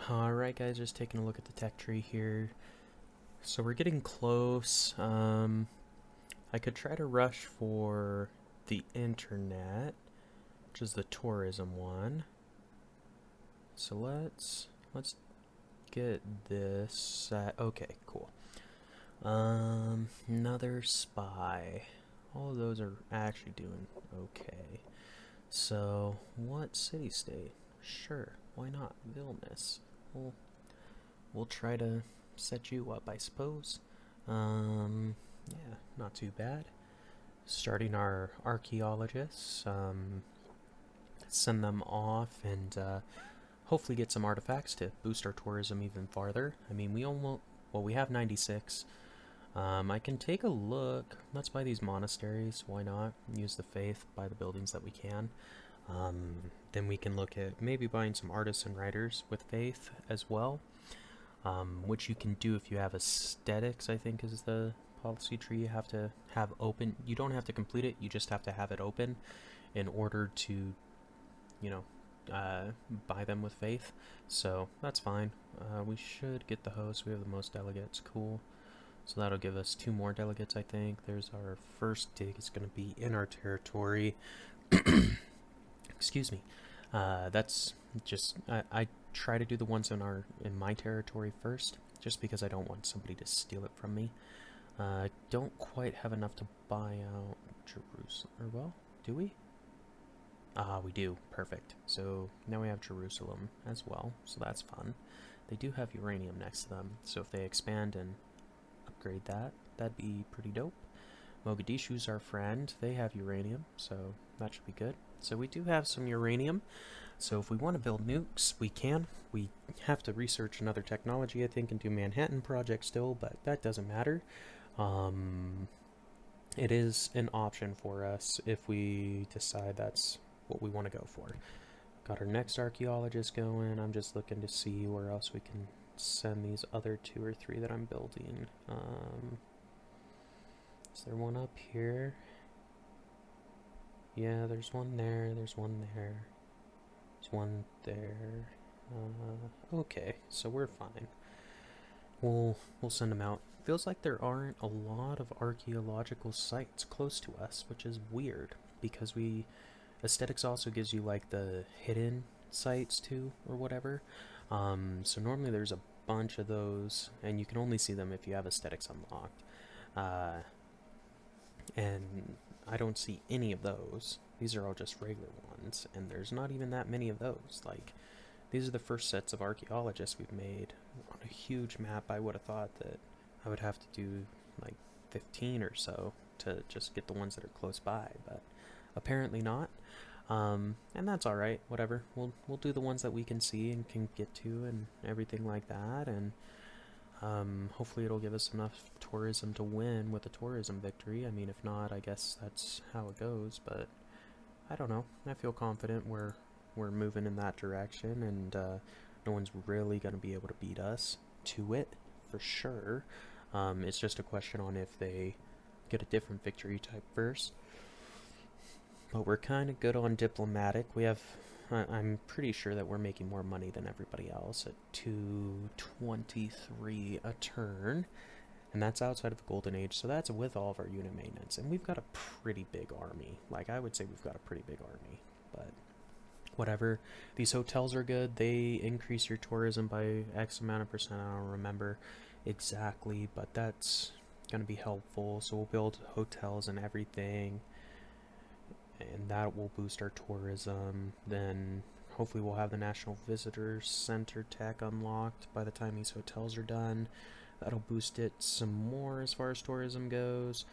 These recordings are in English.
Alright guys, just taking a look at the tech tree here. So we're getting close. I could try to rush for the internet, which is the tourism one. So let's get this. Okay, cool. Another spy. All of those are actually doing okay. So what city-state? Sure, why not? Vilnius. We'll try to set you up, I suppose. Yeah, not too bad. Starting our archaeologists, send them off and hopefully get some artifacts to boost our tourism even farther. I mean, we have 96. I can take a look. Let's buy these monasteries. Why not? Use the faith, buy the buildings that we can. Then we can look at maybe buying some artists and writers with faith as well, which you can do if you have aesthetics, I think is the policy tree you have to have open. You don't have to complete it, you just have to have it open in order to, you know, buy them with faith. So that's fine. We should get the host. We have the most delegates. Cool. So that'll give us 2 more delegates, I think. There's our first dig. It's going to be in our territory. Excuse me. That's just I try to do the ones in my territory first, just because I don't want somebody to steal it from me. I don't quite have enough to buy out Jerusalem. Or well, do we? We do. Perfect. So now we have Jerusalem as well, so that's fun. They do have uranium next to them, so if they expand and upgrade that, that'd be pretty dope. Mogadishu's our friend. They have uranium, so that should be good. So we do have some uranium. So if we want to build nukes, we can. We have to research another technology, I think, and do Manhattan Project still, but that doesn't matter. It is an option for us if we decide that's what we want to go for. Got our next archaeologist going. I'm just looking to see where else we can send these other 2 or 3 that I'm building. Is there one up here? Yeah, there's one there, there's one there, there's one there. Okay, so we're fine. We'll send them out. Feels like there aren't a lot of archaeological sites close to us, which is weird, because aesthetics also gives you like the hidden sites too, or whatever. So normally there's a bunch of those, and you can only see them if you have aesthetics unlocked. And I don't see any of those. These are all just regular ones, and there's not even that many of those. Like, these are the first sets of archaeologists we've made on a huge map. I would have thought that I would have to do like 15 or so to just get the ones that are close by, but apparently not. And that's alright, whatever. We'll do the ones that we can see and can get to and everything like that, and hopefully it'll give us enough tourism to win with a tourism victory. I mean, if not, I guess that's how it goes, but I don't know. I feel confident we're moving in that direction, and no one's really going to be able to beat us to it, for sure. It's just a question on if they get a different victory type first. But we're kind of good on diplomatic. We have... I'm pretty sure that we're making more money than everybody else at 223 a turn, and that's outside of the golden age, so that's with all of our unit maintenance, and we've got a pretty big army. Like, I would say we've got a pretty big army, but whatever. These hotels are good. They increase your tourism by X amount of percent. I don't remember exactly, but that's going to be helpful. So we'll build hotels and everything, and that will boost our tourism. Then hopefully we'll have the National Visitor Center tech unlocked by the time these hotels are done. That'll boost it some more as far as tourism goes.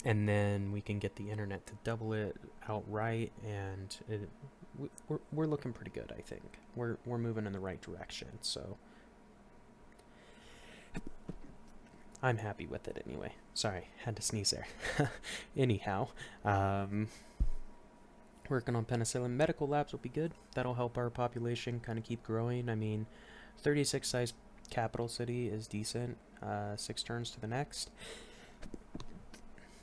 And then we can get the internet to double it outright, and we're looking pretty good, I think. We're moving in the right direction, so I'm happy with it anyway. Sorry, had to sneeze there. Anyhow, working on penicillin. Medical labs will be good. That'll help our population kind of keep growing. I mean, 36 size capital city is decent. 6 turns to the next.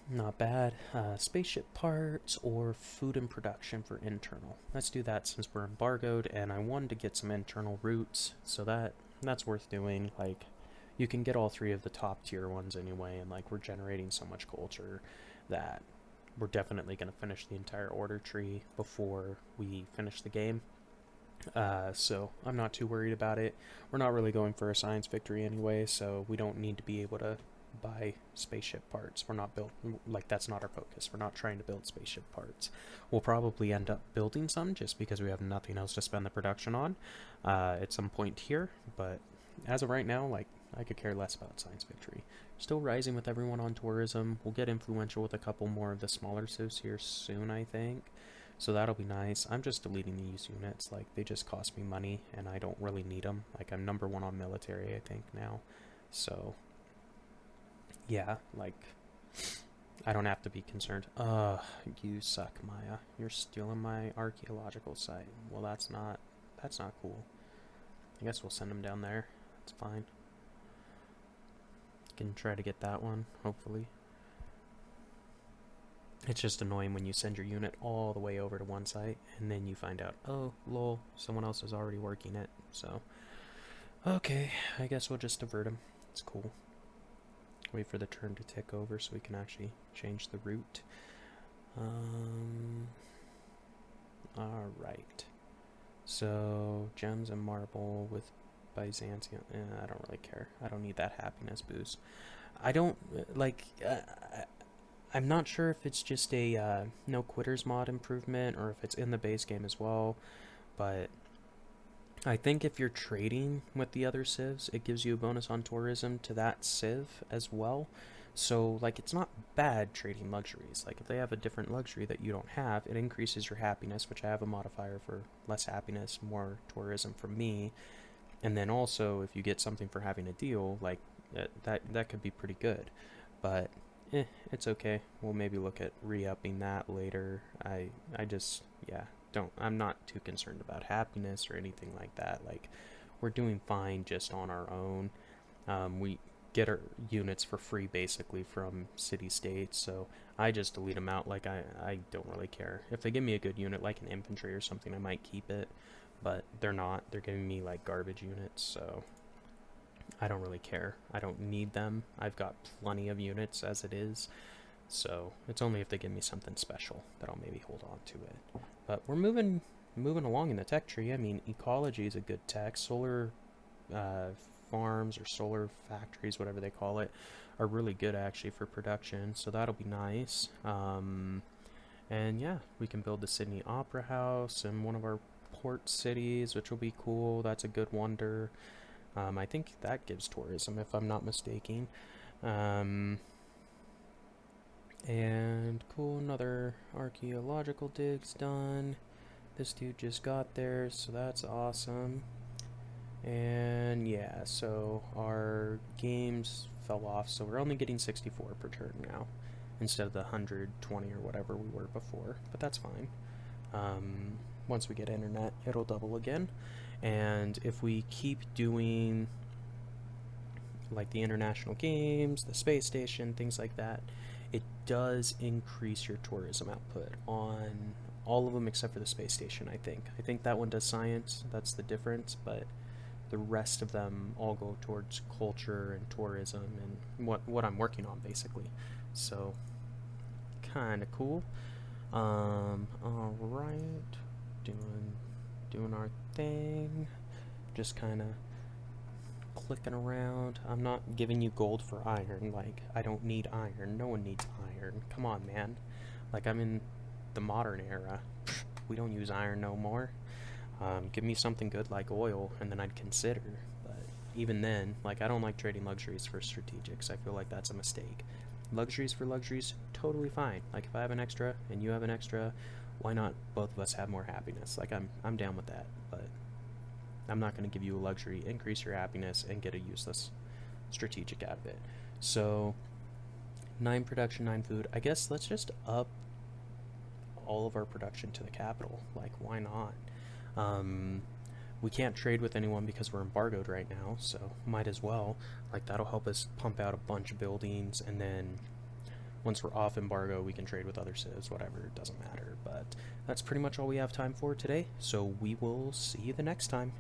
Not bad. Spaceship parts or food and production for internal. Let's do that since we're embargoed, and I wanted to get some internal routes, so that's worth doing. Like, you can get all three of the top tier ones anyway, and like we're generating so much culture that we're definitely going to finish the entire order tree before we finish the game. So I'm not too worried about it. We're not really going for a science victory anyway, so we don't need to be able to buy spaceship parts. We're not built, like, that's not our focus. We're not trying to build spaceship parts. We'll probably end up building some just because we have nothing else to spend the production on at some point here, but as of right now, like, I could care less about science victory. Still rising with everyone on tourism. We'll get influential with a couple more of the smaller civs here soon, I think. So that'll be nice. I'm just deleting these units. Like, they just cost me money, and I don't really need them. Like, I'm number 1 on military, I think, now. So, yeah, like, I don't have to be concerned. You suck, Maya. You're stealing my archaeological site. Well, that's not cool. I guess we'll send him down there. It's fine. Can try to get that one, hopefully. It's just annoying when you send your unit all the way over to one site and then you find out, oh, lol, someone else is already working it. So, okay, I guess we'll just divert him. It's cool. Wait for the turn to tick over so we can actually change the route. Alright. So, gems and marble with Byzantium. I don't really care. I don't need that happiness boost. I don't, like, I'm not sure if it's just a no quitters mod improvement or if it's in the base game as well, but I think if you're trading with the other civs, it gives you a bonus on tourism to that civ as well. So, like, it's not bad trading luxuries. Like, if they have a different luxury that you don't have, it increases your happiness, which I have a modifier for less happiness, more tourism from me. And then also, if you get something for having a deal, like, that could be pretty good. But it's okay. We'll maybe look at re-upping that later. I just, yeah, I'm not too concerned about happiness or anything like that. Like, we're doing fine just on our own. We get our units for free basically from city-states, so I just delete them out. Like, I don't really care. If they give me a good unit like an infantry or something, I might keep it, but they're not. They're giving me like garbage units, so I don't really care. I don't need them. I've got plenty of units as it is, so it's only if they give me something special that I'll maybe hold on to it. But we're moving along in the tech tree. I mean, ecology is a good tech. Solar farms or solar factories, whatever they call it, are really good actually for production, so that'll be nice. And yeah, we can build the Sydney Opera House in one of our port cities, which will be cool. That's a good wonder. I think that gives tourism, if I'm not mistaken. And cool, another archaeological dig's done. This dude just got there, so that's awesome. And yeah, so our games fell off, so we're only getting 64 per turn now, instead of the 120 or whatever we were before, but that's fine. Once we get internet, it'll double again. And if we keep doing like the international games, the space station, things like that, it does increase your tourism output on all of them except for the space station, I think. I think that one does science, that's the difference, but the rest of them all go towards culture and tourism and what I'm working on, basically. So, kind of cool. Alright. Doing our thing. Just kind of clicking around. I'm not giving you gold for iron. Like, I don't need iron. No one needs iron. Come on, man. Like, I'm in the modern era. We don't use iron no more. Give me something good like oil, and then I'd consider. But even then, like, I don't like trading luxuries for strategics. I feel like that's a mistake. Luxuries for luxuries, totally fine. Like, if I have an extra and you have an extra, why not both of us have more happiness? Like, I'm down with that. But I'm not going to give you a luxury, increase your happiness, and get a useless strategic out of it. So, 9 production, 9 food. I guess let's just up all of our production to the capital. Like, why not? We can't trade with anyone because we're embargoed right now, so might as well. Like, that'll help us pump out a bunch of buildings, and then Once we're off embargo, we can trade with other civs, whatever, it doesn't matter. But that's pretty much all we have time for today, so we will see you the next time.